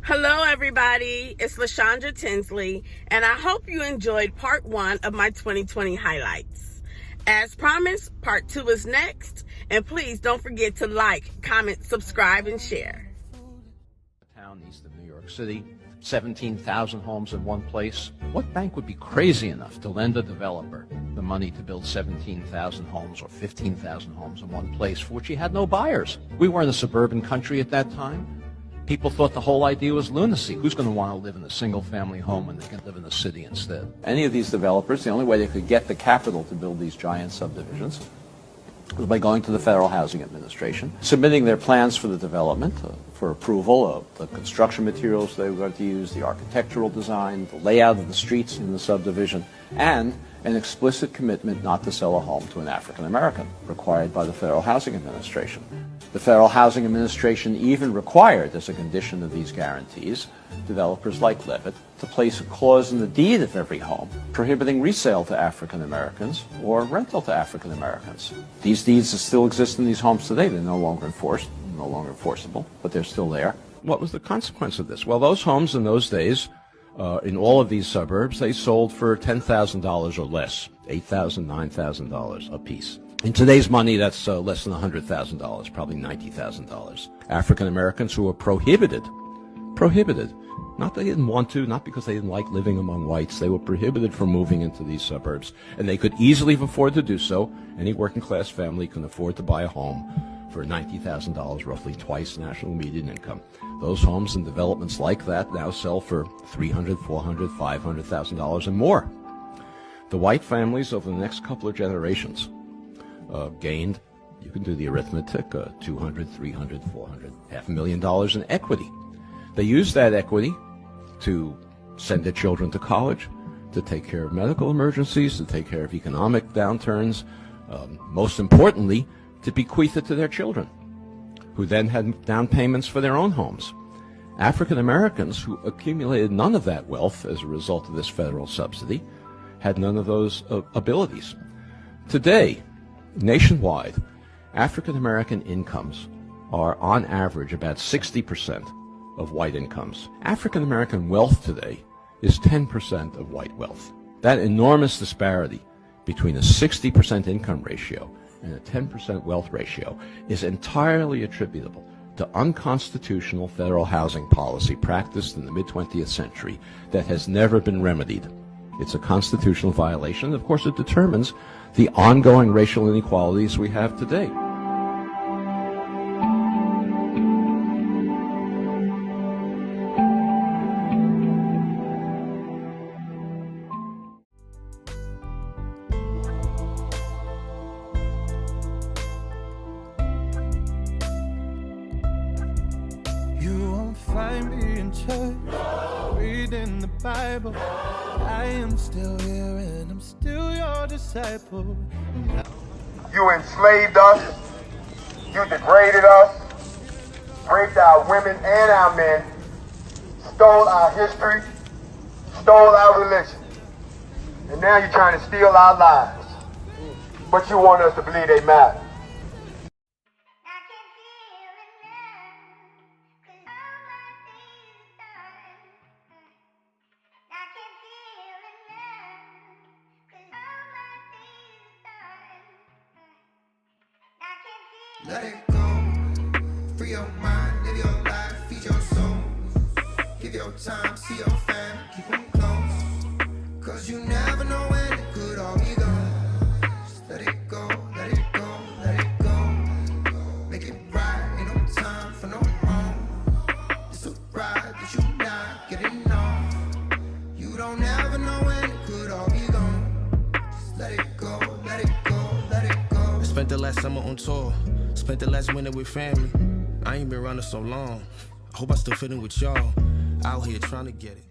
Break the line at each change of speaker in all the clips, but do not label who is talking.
Hello, everybody. It's Simply Tinsley, and I hope you enjoyed part 1 of my 2020 highlights. As promised, part 2 is next, and please don't forget to like, comment, subscribe, and share.
Town east of New York City, 17,000 homes in one place. What bank would be crazy enough to lend a developer the money to build 17,000 homes or 15,000 homes in one place for which he had no buyers? We were in a suburban country at that time. People thought the whole idea was lunacy. Who's going to want to live in a single-family home when they can live in a city instead? Any of these developers, the only way they could get the capital to build these giant subdivisions was by going to the Federal Housing Administration, submitting their plans for the development, for approval of the construction materials they were going to use, the architectural design, the layout of the streets in the subdivision, and an explicit commitment not to sell a home to an African American, required by the Federal Housing Administration. The Federal Housing Administration even required, as a condition of these guarantees, developers like Levitt to place a clause in the deed of every home prohibiting resale to African Americans or rental to African Americans. These deeds still exist in these homes today. They're no longer enforced, no longer enforceable, but they're still there. What was the consequence of this? Well, those homes in those days, in all of these suburbs, they sold for $10,000 or less, $8,000, $9,000 a piece. In today's money, that's less than $100,000, probably $90,000. African Americans who were prohibited, not that they didn't want to, not because they didn't like living among whites, they were prohibited from moving into these suburbs, and they could easily afford to do so. Any working class family can afford to buy a home for $90,000, roughly twice national median income. Those homes and developments like that now sell for $300,000, $400,000, $500,000 and more. The white families over the next couple of generations gained, you can do the arithmetic, $200,000, $300,000, $400,000, $500,000 in equity. They used that equity to send their children to college, to take care of medical emergencies, to take care of economic downturns, most importantly, to bequeath it to their children, who then had down payments for their own homes. African Americans who accumulated none of that wealth as a result of this federal subsidy had none of those abilities. Today, nationwide, African American incomes are on average about 60% of white incomes. African American wealth today is 10% of white wealth. That enormous disparity between a 60% income ratio and a 10% wealth ratio is entirely attributable to unconstitutional federal housing policy practiced in the mid-20th century that has never been remedied. It's a constitutional violation. Of course, it determines the ongoing racial inequalities we have today.
You won't find me in church, reading the Bible. I am still here and I'm still your disciple.
You enslaved us, you degraded us, raped our women and our men, stole our history, stole our religion, and now you're trying to steal our lives. But you want us to believe they matter.
Let it go, free your mind, live your life, feed your soul. Give your time, see your fam, keep them close. Cause you never know when it could all be gone. Just let it go, let it go, let it go. Make it right, ain't no time for no wrong. It's a ride that you not getting off. You don't ever know when it could all be gone. Just let it go, let it go, let it go.
I spent the last summer on tour. Spent the last winter with family. I ain't been running so long. I hope I still fit in with y'all. Out here trying to get it.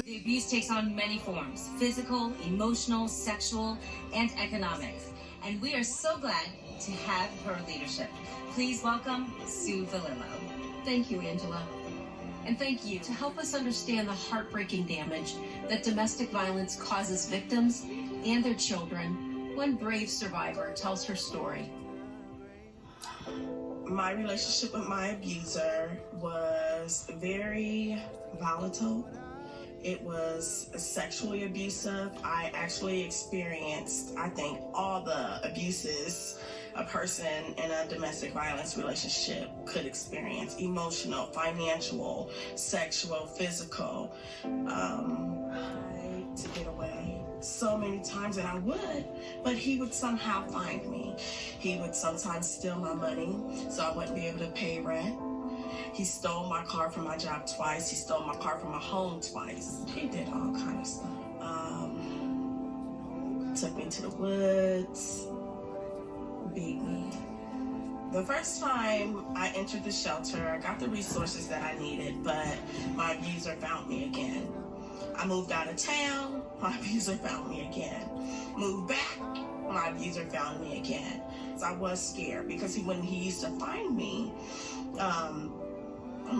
The abuse takes on many forms: physical, emotional, sexual, and economic. And we are so glad to have her leadership. Please welcome Sue Valillo.
Thank you, Angela. And thank you to help us understand the heartbreaking damage that domestic violence causes victims and their children. One brave survivor tells her story.
My relationship with my abuser was very volatile. It was sexually abusive. I actually experienced, I think, all the abuses a person in a domestic violence relationship could experience: emotional, financial, sexual, physical. I tried to get away so many times, and I would, but he would somehow find me. He would sometimes steal my money so I wouldn't be able to pay rent. He stole my car from my job twice. He stole my car from my home twice. He did all kind of stuff. Took me to the woods, beat me. The first time I entered the shelter, I got the resources that I needed, but my abuser found me again. I moved out of town, my abuser found me again. Moved back, my abuser found me again. So I was scared because when he used to find me, I'm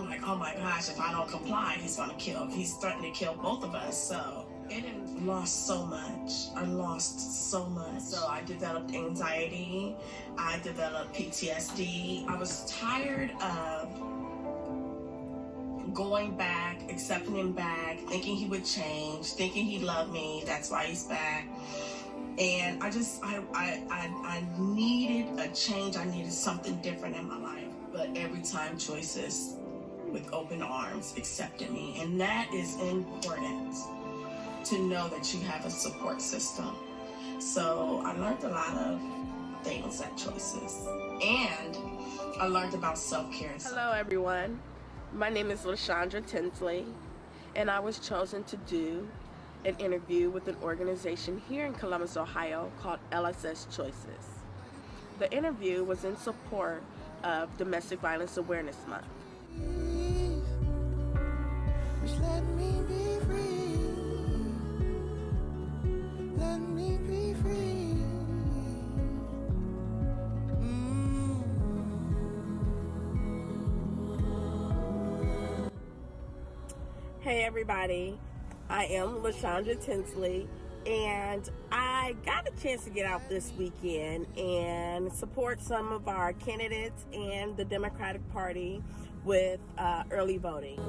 like, oh my gosh, if I don't comply, he's threatening to kill both of us. So I lost so much. I lost so much. So I developed anxiety. I developed PTSD. I was tired of going back, accepting him back, thinking he would change, thinking he loved me. That's why he's back. And I needed a change. I needed something different in my life. But every time Choices with open arms accepted me. And that is important, to know that you have a support system. So I learned a lot of things at Choices. And I learned about self-care.
Hello everyone, my name is LaShondra Tinsley, and I was chosen to do an interview with an organization here in Columbus, Ohio called LSS Choices. The interview was in support of Domestic Violence Awareness Month.
Just let me be free. Let me be free.
Hey everybody, I am LaShondra Tinsley, and I got a chance to get out this weekend and support some of our candidates and the Democratic Party with early voting.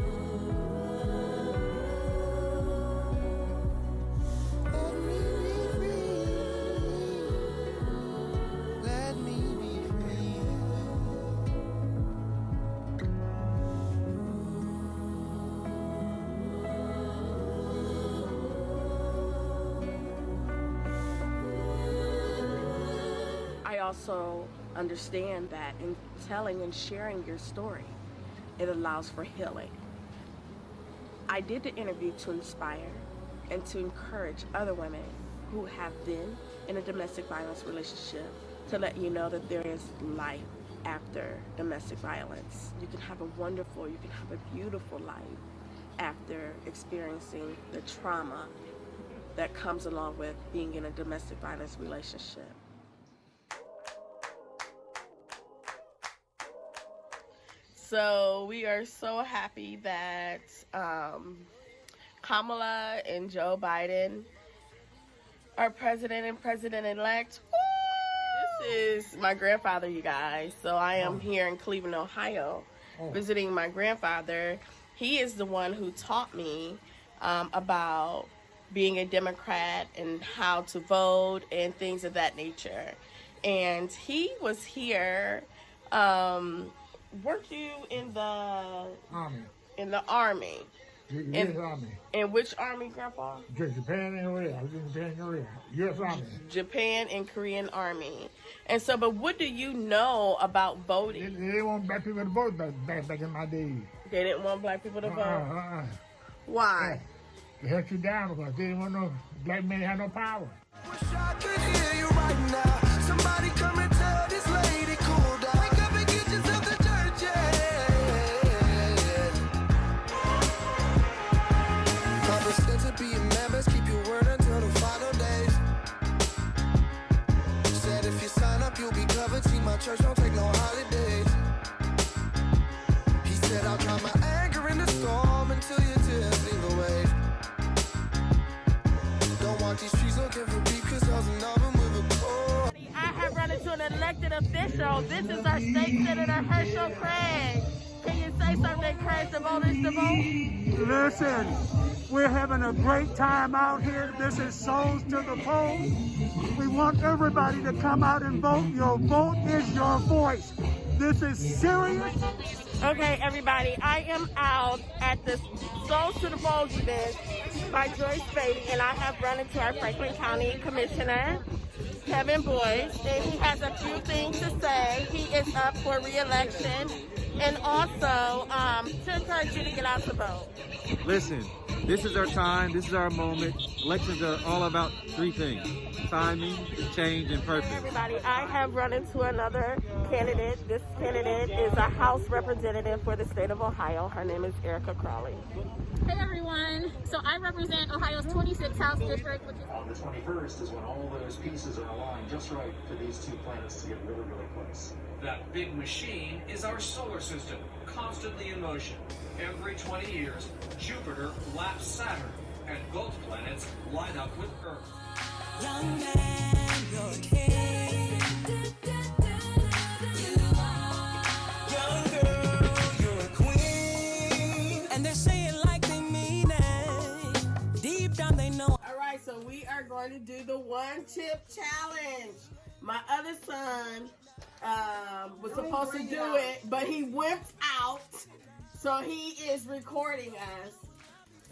I also understand that in telling and sharing your story, it allows for healing. I did the interview to inspire and to encourage other women who have been in a domestic violence relationship, to let you know that there is life after domestic violence. You can have a wonderful, you can have a beautiful life after experiencing the trauma that comes along with being in a domestic violence relationship. So we are so happy that Kamala and Joe Biden are president and president-elect. This is my grandfather, you guys. So I am here in Cleveland, Ohio, visiting my grandfather. He is the one who taught me about being a Democrat and how to vote and things of that nature. And he was here. Weren't you in the
Army?
In the Army.
U.S. Army.
In which Army, Grandpa?
Japan and Korea. I was in Japan and Korea. U.S. Army.
Japan and Korean Army. And so, but what do you know about voting?
They didn't want black people to vote back in my days.
They didn't want black people to vote? Why?
They held you down because they didn't want no black men to have no power.
Wish I could hear you right now. Somebody come and tell this lady cool down. Wake up and get yourself to church, Papa said to be a man, best keep your word until the final days. Said if you sign up, you'll be covered. See, my church don't take no holidays. He said I'll calm my anger in the storm until your tears leave away. Don't walk these streets looking for beef, cause I was in love with a core.
I have run into an official. This is our state senator, Herschel Craig. Can you say something, Craig, to voters to vote?
Listen, we're having a great time out here. This is Souls to the Polls. We want everybody to come out and vote. Your vote is your voice. This is serious.
Okay, everybody, I am out at the Souls to the Polls event by Joyce Beatty, and I have run into our Franklin County Commissioner, Kevin Boyce, and he has a few things to say. He is up for re-election, and also to encourage you to get out to vote.
Listen, this is our time, this is our moment. Elections are all about three things: timing, change, and purpose.
Hey everybody, I have run into another candidate. This candidate is a House representative for the state of Ohio. Her name is Erica Crawley.
Hey everyone, so I represent Ohio's 26th House District, which is...
On the 21st is when all those pieces are aligned just right for these two planets to get really, really close.
That big machine is our solar system, constantly in motion. Every 20 years, Jupiter laps Saturn, and both planets line up with Earth.
Young man, you're a king. Young girl, you're a queen. And they're saying like they mean it. Deep down they know.
All right, so we are going to do the one chip challenge. My other son was supposed to do it, but he whipped out, so he is recording us.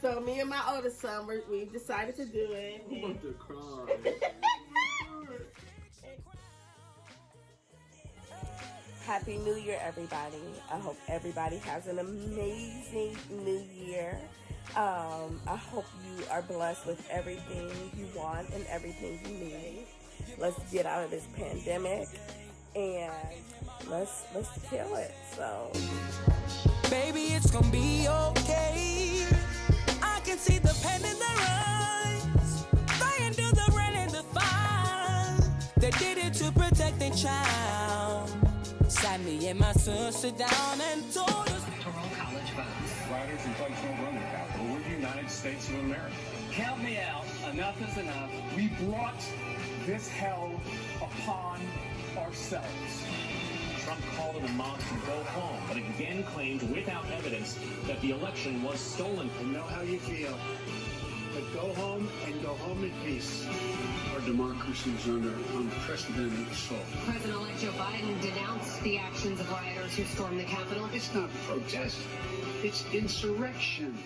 So me and my older son, we decided to do it.
I'm about to cry.
Happy New Year, everybody. I hope everybody has an amazing New Year. I hope you are blessed with everything you want and everything you need. Let's get out of this pandemic and let's kill it. So,
baby, it's gonna be okay. I can see the pain in their eyes. They do the rain and the fire. They did it to protect their child. Sat me and my sister down and told us.
Toronto College votes. Riders and folks don't run the capital. We're the United States of America.
Count me out. Enough is enough.
We brought this hell upon ourselves.
Trump called it a mob to go home, but again claimed without evidence that the election was stolen.
I know how you feel, but go home and go home in peace.
Our democracy is under unprecedented assault.
President-elect Joe Biden denounced the actions of rioters who stormed the Capitol.
It's not protest, it's insurrection.